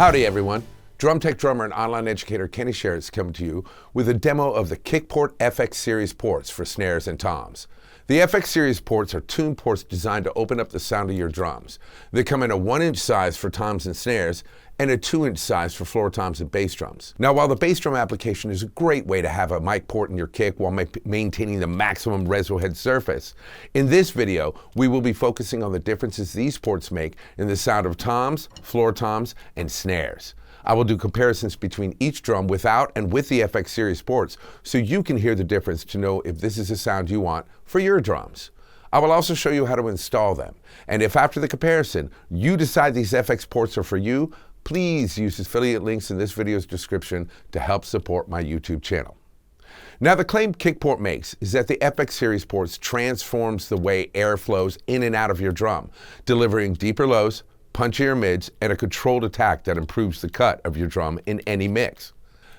Howdy everyone, drum tech drummer and online educator Kenny Sherritt is coming to you with a demo of the Kickport FX series ports for snares and toms. The FX series ports are tune ports designed to open up the sound of your drums. They come in a 1-inch size for toms and snares and a 2-inch size for floor toms and bass drums. Now, while the bass drum application is a great way to have a mic port in your kick while maintaining the maximum reso head surface, in this video we will be focusing on the differences these ports make in the sound of toms, floor toms, and snares. I will do comparisons between each drum without and with the FX series ports so you can hear the difference to know if this is the sound you want for your drums. I will also show you how to install them. And if after the comparison you decide these FX ports are for you, please use affiliate links in this video's description to help support my YouTube channel. Now, the claim Kickport makes is that the FX series ports transforms the way air flows in and out of your drum, delivering deeper lows, punchier mids, and a controlled attack that improves the cut of your drum in any mix.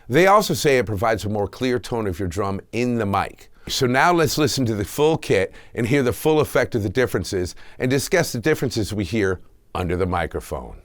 They also say it provides a more clear tone of your drum in the mic. So now let's listen to the full kit and hear the full effect of the differences and discuss the differences we hear under the microphone.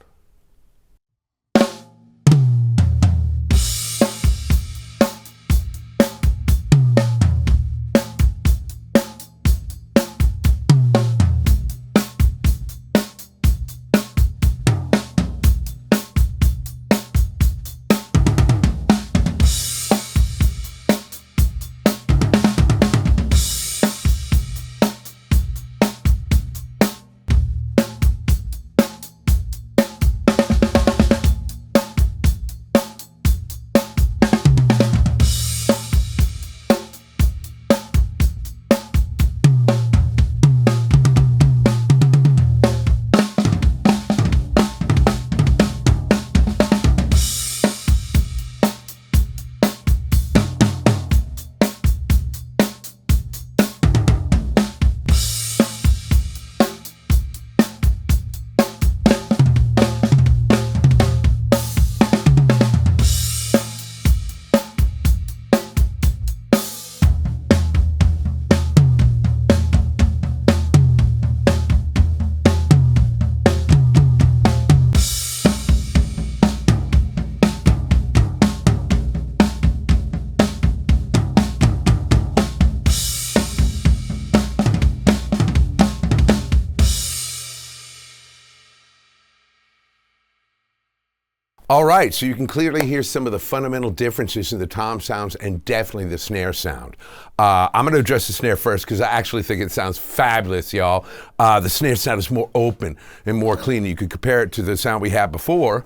All right, so you can clearly hear some of the fundamental differences in the tom sounds and definitely the snare sound. I'm going to address the snare first because I actually think it sounds fabulous, y'all. The snare sound is more open and more clean. You could compare it to the sound we had before.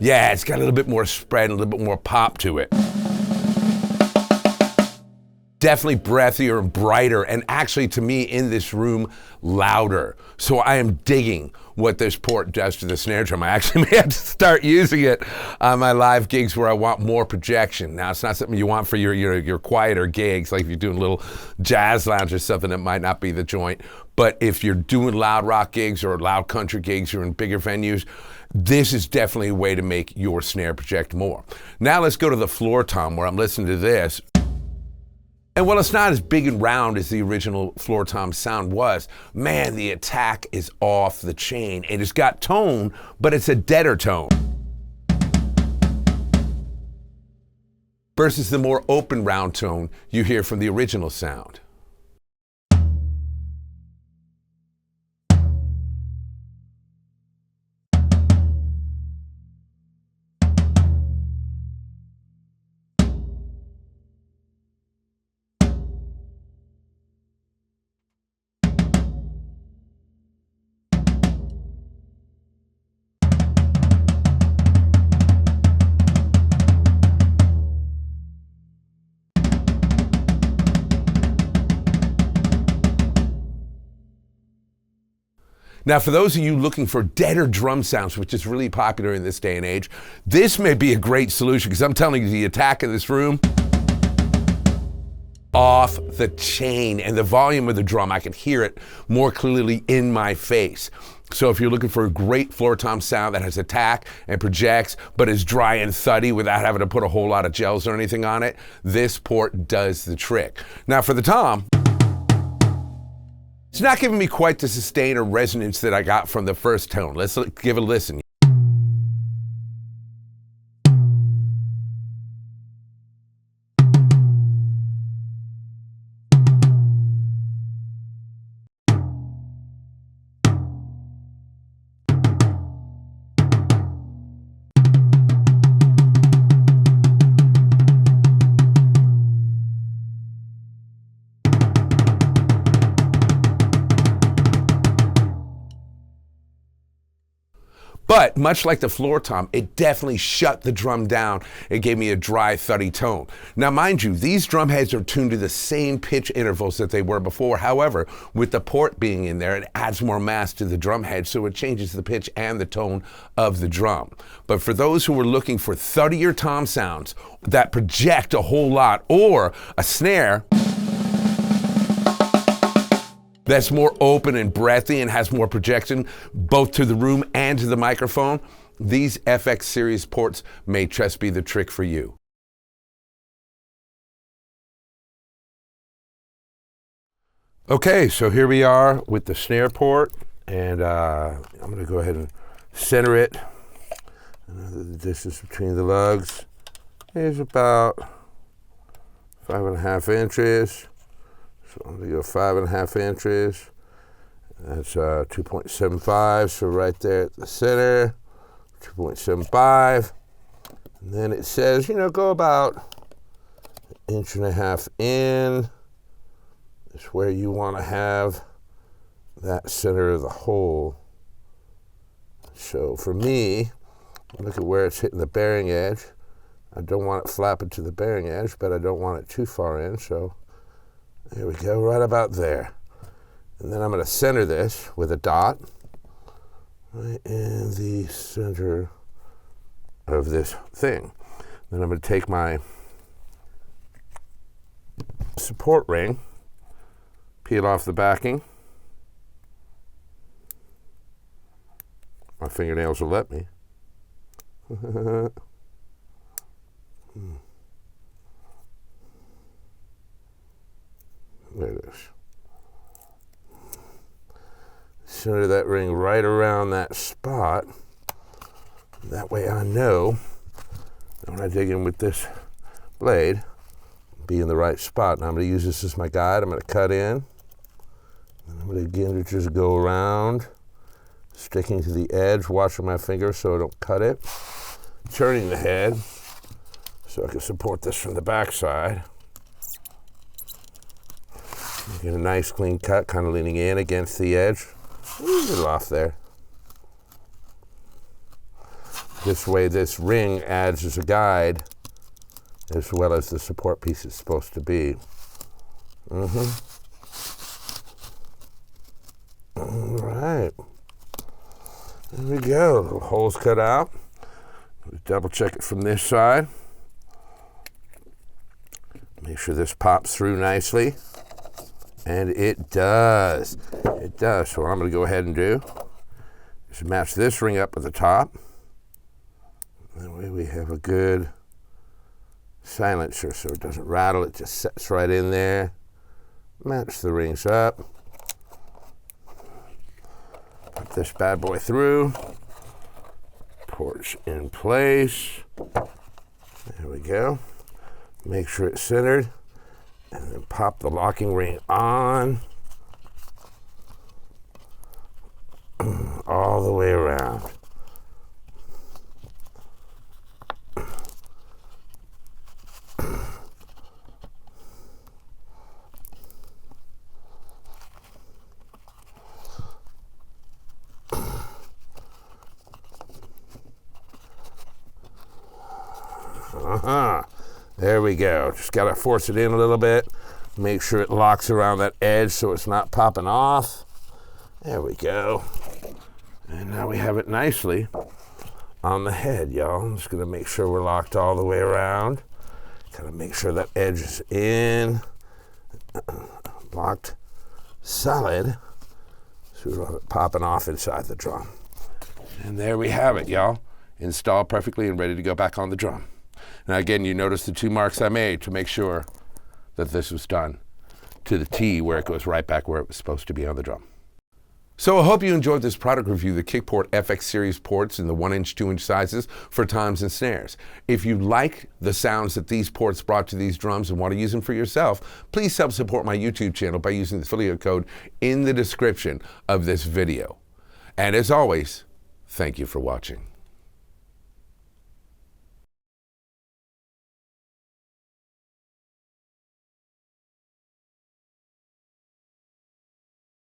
Yeah, it's got a little bit more spread, a little bit more pop to it. Definitely breathier and brighter, and actually to me in this room, louder. So I am digging what this port does to the snare drum. I actually may have to start using it on my live gigs where I want more projection. Now, it's not something you want for your quieter gigs, like if you're doing a little jazz lounge or something that might not be the joint. But if you're doing loud rock gigs or loud country gigs or in bigger venues, this is definitely a way to make your snare project more. Now let's go to the floor tom where I'm listening to this. And while it's not as big and round as the original floor tom sound was, man, the attack is off the chain. It has got tone, but it's a deader tone. Versus the more open round tone you hear from the original sound. Now, for those of you looking for deader drum sounds, which is really popular in this day and age, this may be a great solution, because I'm telling you, the attack in this room, off the chain, and the volume of the drum, I can hear it more clearly in my face. So if you're looking for a great floor tom sound that has attack and projects, but is dry and thuddy without having to put a whole lot of gels or anything on it, this port does the trick. Now for the tom, it's not giving me quite the sustain or resonance that I got from the first tone. Let's give it a listen. But much like the floor tom, it definitely shut the drum down. It gave me a dry, thuddy tone. Now, mind you, these drum heads are tuned to the same pitch intervals that they were before. However, with the port being in there, it adds more mass to the drum head, so it changes the pitch and the tone of the drum. But for those who are looking for thuddier tom sounds that project a whole lot, or a snare that's more open and breathy and has more projection both to the room and to the microphone, these FX series ports may just be the trick for you. Okay, so here we are with the snare port, and I'm going to go ahead and center it. The distance between the lugs is about 5.5 inches. So I'm going to go 5.5 inches. That's 2.75. So right there at the center, 2.75. And then it says, you know, go about 1.5 inches in. It's where you want to have that center of the hole. So for me, look at where it's hitting the bearing edge. I don't want it flapping to the bearing edge, but I don't want it too far in. So there we go, right about there. And then I'm going to center this with a dot right in the center of this thing. Then I'm going to take my support ring, peel off the backing. My fingernails will let me. There it is. Center that ring right around that spot. That way I know when I dig in with this blade, be in the right spot. And I'm going to use this as my guide. I'm going to cut in. And I'm going to again just go around, sticking to the edge, watching my finger so I don't cut it. Turning the head so I can support this from the back side. Get a nice clean cut, kind of leaning in against the edge. A little off there. This way this ring adds as a guide as well as the support piece is supposed to be. All right. There we go. Little holes cut out. Double check it from this side. Make sure this pops through nicely. And it does. It does. So what I'm going to go ahead and do is match this ring up at the top. That way we have a good silencer so it doesn't rattle. It just sets right in there. Match the rings up. Put this bad boy through. Ports in place. There we go. Make sure it's centered. And then pop the locking ring on all the way around. There we go. Just got to force it in a little bit. Make sure it locks around that edge so it's not popping off. There we go. And now we have it nicely on the head, y'all. I'm just gonna make sure we're locked all the way around. Gotta make sure that edge is in, locked solid, so we don't have it popping off inside the drum. And there we have it, y'all. Installed perfectly and ready to go back on the drum. Now again, you notice the 2 marks I made to make sure that this was done to the T, where it goes right back where it was supposed to be on the drum. So I hope you enjoyed this product review of the Kickport FX series ports in the 1-inch, 2-inch sizes for toms and snares. If you like the sounds that these ports brought to these drums and want to use them for yourself, please help support my YouTube channel by using the affiliate code in the description of this video. And as always, thank you for watching.